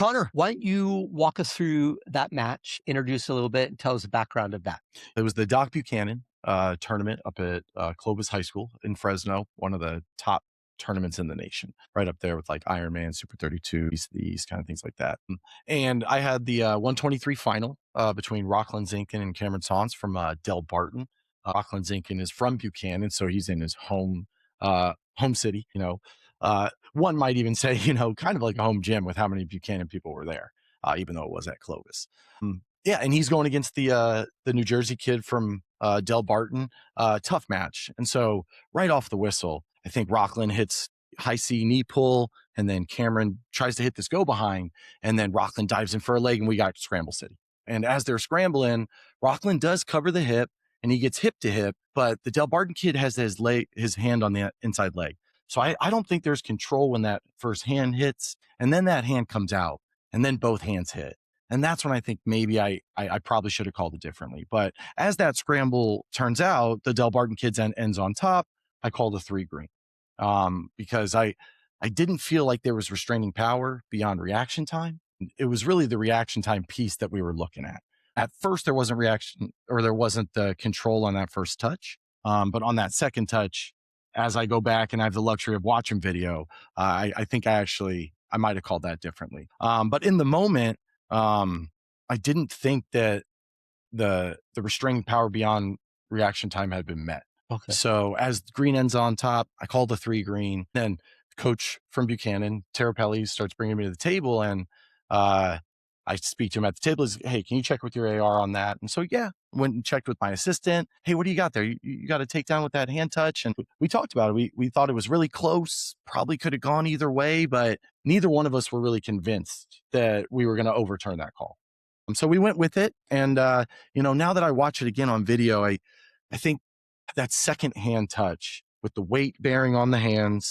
Connor, why don't you walk us through that match, introduce a little bit, and tell us the background of that? It was the Doc Buchanan tournament up at Clovis High School in Fresno, one of the top tournaments in the nation, right up there with like Ironman, Super 32, these kind of things like that. And I had the 123 final between Rockland Zinkin and Cameron Sans from Del Barton. Rockland Zinkin is from Buchanan, so he's in his home city. One might even say, kind of like a home gym with how many Buchanan people were there, even though it was at Clovis. Yeah, and he's going against the New Jersey kid from Del Barton. Tough match. And so right off the whistle, I think Rockland hits high C knee pull, and then Cameron tries to hit this go behind, and then Rockland dives in for a leg, and we got Scramble City. And as they're scrambling, Rockland does cover the hip, and he gets hip to hip, but the Del Barton kid has his hand on the inside leg. So I don't think there's control when that first hand hits, and then that hand comes out, and then both hands hit. And that's when I think maybe I probably should have called it differently. But as that scramble turns out, the Del Barton kids ends on top. I called a 3 green because I didn't feel like there was restraining power beyond reaction time. It was really the reaction time piece that we were looking at. At first, there wasn't reaction, or there wasn't the control on that first touch. But on that second touch, as I go back and I have the luxury of watching video, I think I might have called that differently. But in the moment, I didn't think that the restraining power beyond reaction time had been met. Okay. So as green ends on top, I called the 3 green. Then coach from Buchanan, Terapelli, starts bringing me to the table, and I speak to him at the table. He's, hey, can you check with your AR on that? And so, yeah, went and checked with my assistant. Hey, what do you got there? You got a takedown with that hand touch? And we talked about it. We thought it was really close, probably could have gone either way, but neither one of us were really convinced that we were going to overturn that call. So we went with it. And, now that I watch it again on video, I think that second hand touch with the weight bearing on the hands,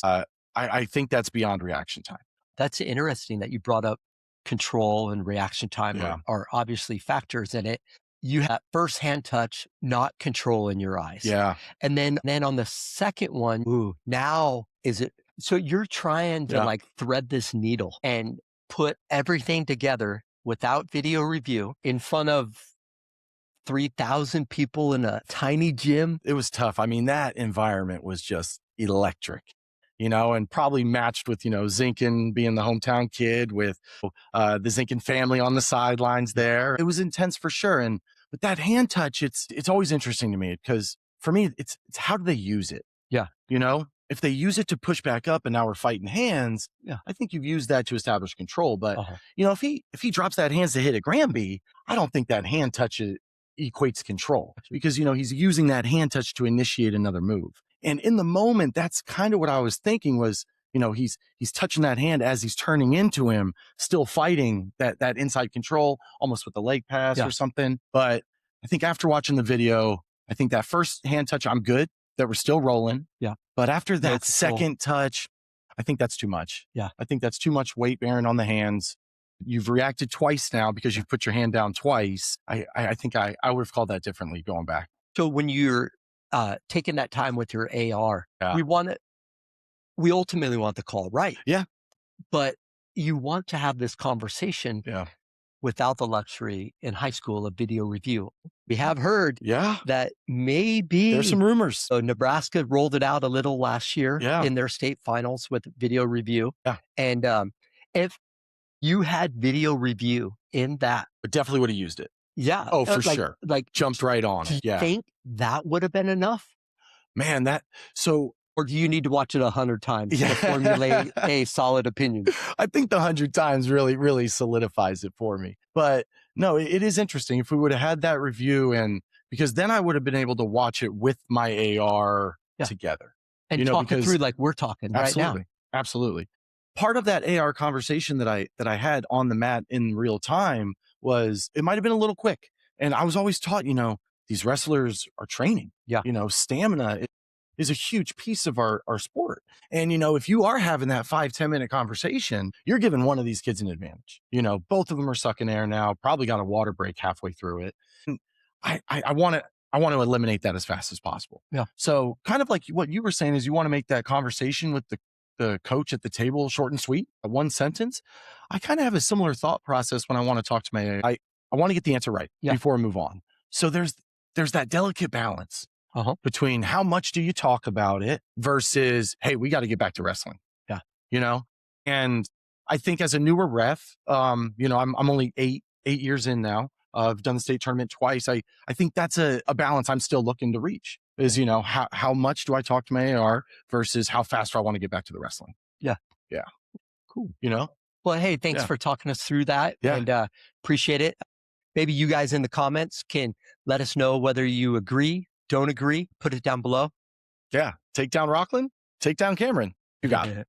I think that's beyond reaction time. That's interesting that you brought up control and reaction time Yeah. are obviously factors in it. You have first hand touch, not control in your eyes. Yeah. And then on the second one, now is it, so you're trying to like thread this needle and put everything together without video review in front of 3,000 people in a tiny gym. It was tough. I mean, that environment was just electric, and probably matched with, Zinkin being the hometown kid with the Zinkin family on the sidelines there. It was intense for sure. And with that hand touch, it's always interesting to me because for me, it's how do they use it? Yeah. If they use it to push back up and now we're fighting hands, I think you've used that to establish control. But, if he drops that hands to hit a Granby, I don't think that hand touch equates control because, he's using that hand touch to initiate another move. And in the moment, that's kind of what I was thinking was, he's touching that hand as he's turning into him, still fighting that inside control, almost with the leg pass or something. But I think after watching the video, I think that first hand touch, I'm good that we're still rolling. Yeah. But after that second touch, I think that's too much. Yeah. I think that's too much weight bearing on the hands. You've reacted twice now because you've put your hand down twice. I think I would have called that differently going back. So when you're taking that time with your AR, Yeah. we ultimately want the call right. Yeah. But you want to have this conversation without the luxury in high school of video review. We have heard that maybe there's some rumors. Nebraska rolled it out a little last year in their state finals with video review. Yeah. And if you had video review in that, But definitely would have used it. yeah. Oh, for sure. Like Jumped right on do it. you Yeah. think that would have been enough? Man, Or do you need to watch it 100 times Yeah. to formulate a solid opinion? I think the 100 times really, really solidifies it for me. But no, it is interesting if we would have had that review, and because then I would have been able to watch it with my AR together. And talk it through like we're talking right now. Absolutely. Part of that AR conversation that I had on the mat in real time was it might have been a little quick. And I was always taught, these wrestlers are training. Yeah. Stamina is a huge piece of our sport. And, if you are having that 5-10 minute conversation, you're giving one of these kids an advantage. Both of them are sucking air now, probably got a water break halfway through it. And I want to eliminate that as fast as possible. Yeah. So kind of like what you were saying is you want to make that conversation with the the coach at the table short and sweet, a one sentence. I kind of have a similar thought process when I want to talk to my AI. I want to get the answer right Yeah. before I move on. So there's that delicate balance between how much do you talk about it versus, hey, we got to get back to wrestling. Yeah. You know? And I think as a newer ref, you know, I'm only eight years in now. I've done the state tournament twice. I think that's a balance I'm still looking to reach is, you know, how much do I talk to my AR versus how fast do I want to get back to the wrestling? Yeah. Yeah. Cool. You know? Well, hey, thanks Yeah. for talking us through that Yeah. and appreciate it. Maybe you guys in the comments can let us know whether you agree, don't agree, put it down below. Yeah. Take down Rockland, take down Cameron. You got it.